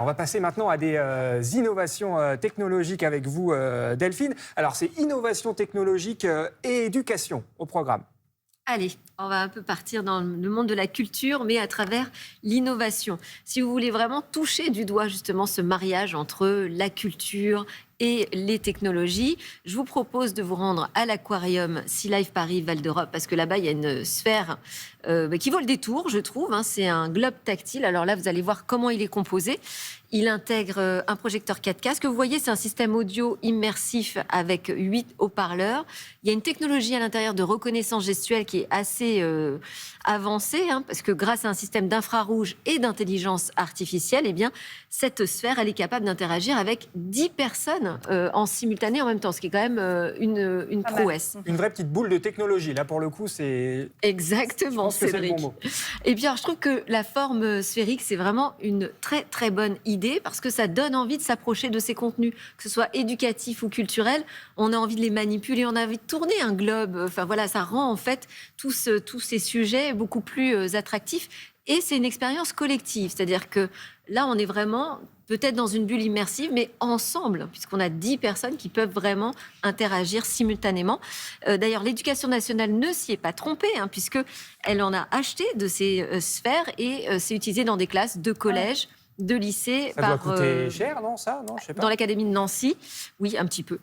On va passer maintenant à des innovations technologiques avec vous, Delphine. Alors, c'est innovation technologique et éducation au programme. Allez, on va un peu partir dans le monde de la culture, mais à travers l'innovation. Si vous voulez vraiment toucher du doigt justement ce mariage entre la culture et les technologies, je vous propose de vous rendre à l'aquarium Sea Life Paris Val d'Europe, parce que là-bas, il y a une sphère qui vaut le détour, je trouve. C'est un globe tactile. Alors là, vous allez voir comment il est composé. Il intègre un projecteur 4K. Ce que vous voyez, c'est un système audio immersif avec 8 haut-parleurs. Il y a une technologie à l'intérieur de reconnaissance gestuelle qui est assez avancée, parce que grâce à un système d'infrarouge et d'intelligence artificielle, eh bien, cette sphère, elle est capable d'interagir avec 10 personnes en simultané en même temps, ce qui est quand même une prouesse. Une vraie petite boule de technologie. Là, pour le coup, c'est... Exactement, c'est le bon mot. Et bien, je trouve que la forme sphérique, c'est vraiment une très, très bonne idée parce que ça donne envie de s'approcher de ces contenus, que ce soit éducatif ou culturel. On a envie de les manipuler, on a envie de tourner un globe. Enfin, voilà, ça rend en fait tous ces sujets beaucoup plus attractifs. Et c'est une expérience collective, c'est-à-dire que là, on est vraiment peut-être dans une bulle immersive, mais ensemble, puisqu'on a 10 personnes qui peuvent vraiment interagir simultanément. D'ailleurs, l'Éducation nationale ne s'y est pas trompée, puisqu'elle en a acheté de ces sphères et c'est utilisé dans des classes de collège, de lycée. Ça doit coûter cher, non, ça? Non, je sais pas. Dans l'académie de Nancy, oui, un petit peu.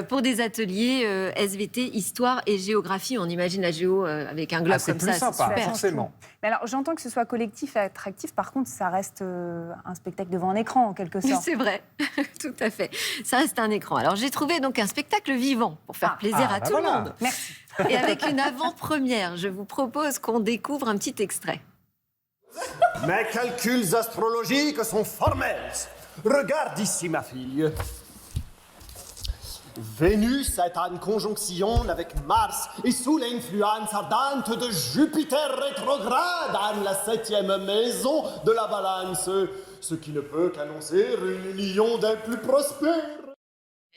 Pour des ateliers SVT, histoire et géographie. On imagine la géo avec un globe comme ça. C'est plus sympa, super. forcément. Mais alors, j'entends que ce soit collectif et attractif. Par contre, ça reste un spectacle devant un écran, en quelque sorte. C'est vrai, tout à fait. Ça reste un écran. Alors, j'ai trouvé donc un spectacle vivant pour faire plaisir à tout le monde. Merci. Et avec une avant-première, je vous propose qu'on découvre un petit extrait. Mes calculs astrologiques sont formels. Regarde ici, ma fille. Vénus est en conjonction avec Mars et sous l'influence ardente de Jupiter rétrograde en la 7e maison de la balance, ce qui ne peut qu'annoncer une union des plus prospères.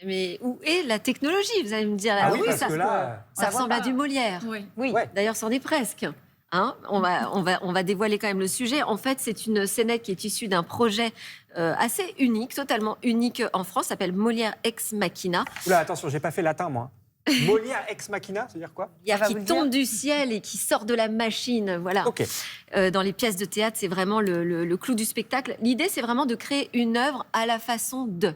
Mais où est la technologie? Vous allez me dire. Ah oui, parce que là... Ça ressemble à du Molière. Oui. Ouais. D'ailleurs, c'en est presque. On va dévoiler quand même le sujet. En fait, c'est une scénette qui est issue d'un projet assez unique, totalement unique en France, s'appelle Molière Ex Machina. Oula, attention, j'ai pas fait latin, moi. Molière Ex Machina, c'est-à-dire quoi? Qui tombe du ciel et qui sort de la machine, voilà. Ok. Dans les pièces de théâtre, c'est vraiment le clou du spectacle. L'idée, c'est vraiment de créer une œuvre à la façon de...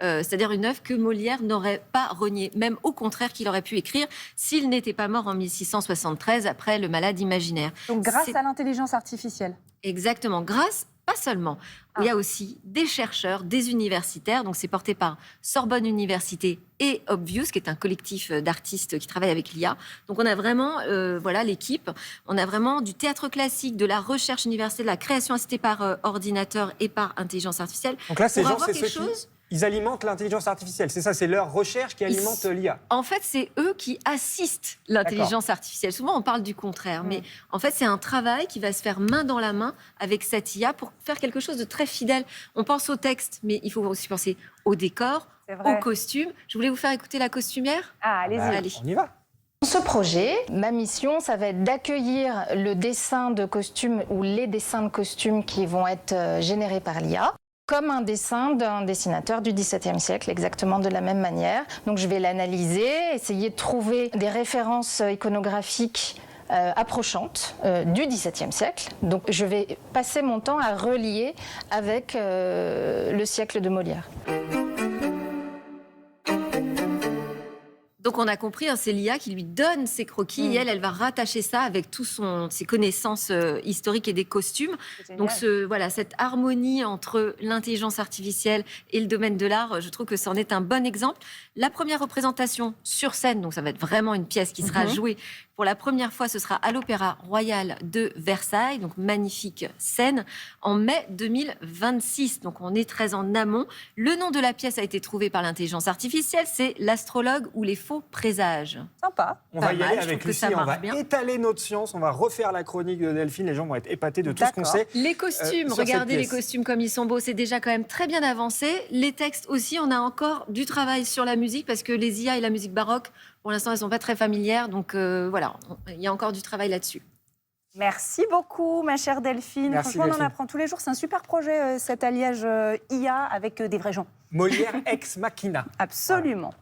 c'est-à-dire une œuvre que Molière n'aurait pas reniée, même au contraire qu'il aurait pu écrire s'il n'était pas mort en 1673 après Le Malade imaginaire. Donc, grâce à l'intelligence artificielle. Exactement, grâce, pas seulement. Il y a aussi des chercheurs, des universitaires, donc c'est porté par Sorbonne Université et Obvious, qui est un collectif d'artistes qui travaillent avec l'IA. Donc on a vraiment, l'équipe, on a vraiment du théâtre classique, de la recherche universitaire, de la création assistée par ordinateur et par intelligence artificielle. Donc là, ces Pour gens, avoir c'est quelque ceux chose... Ils alimentent l'intelligence artificielle, c'est ça, c'est leur recherche qui alimente l'IA. En fait, c'est eux qui assistent l'intelligence artificielle. Souvent, on parle du contraire, mais en fait, c'est un travail qui va se faire main dans la main avec cette IA pour faire quelque chose de très fidèle. On pense au texte, mais il faut aussi penser au décor, au costume. Je voulais vous faire écouter la costumière. Ah, allez-y. Allez. On y va. Dans ce projet, ma mission, ça va être d'accueillir le dessin de costumes ou les dessins de costumes qui vont être générés par l'IA, comme un dessin d'un dessinateur du XVIIe siècle, exactement de la même manière. Donc je vais l'analyser, essayer de trouver des références iconographiques approchantes du XVIIe siècle. Donc je vais passer mon temps à relier avec le siècle de Molière. Donc on a compris, c'est l'IA qui lui donne ses croquis et elle va rattacher ça avec toutes ses connaissances historiques et des costumes. Donc cette harmonie entre l'intelligence artificielle et le domaine de l'art, je trouve que c'en est un bon exemple. La première représentation sur scène, donc ça va être vraiment une pièce qui sera jouée pour la première fois, ce sera à l'Opéra Royal de Versailles, donc magnifique scène, en mai 2026. Donc on est très en amont. Le nom de la pièce a été trouvé par l'intelligence artificielle, c'est L'astrologue ou les faux présages. Sympa. On va y aller avec Lucie, on va étaler notre science, on va refaire la chronique de Delphine, les gens vont être épatés de tout ce qu'on sait. Les costumes, regardez les costumes comme ils sont beaux, c'est déjà quand même très bien avancé. Les textes aussi, on a encore du travail sur la musique parce que les IA et la musique baroque, pour l'instant, elles ne sont pas très familières, donc il y a encore du travail là-dessus. Merci beaucoup, ma chère Delphine. Merci, Franchement, on en Delphine. apprend tous les jours. C'est un super projet, cet alliage IA avec des vrais gens. Molière ex machina. Absolument.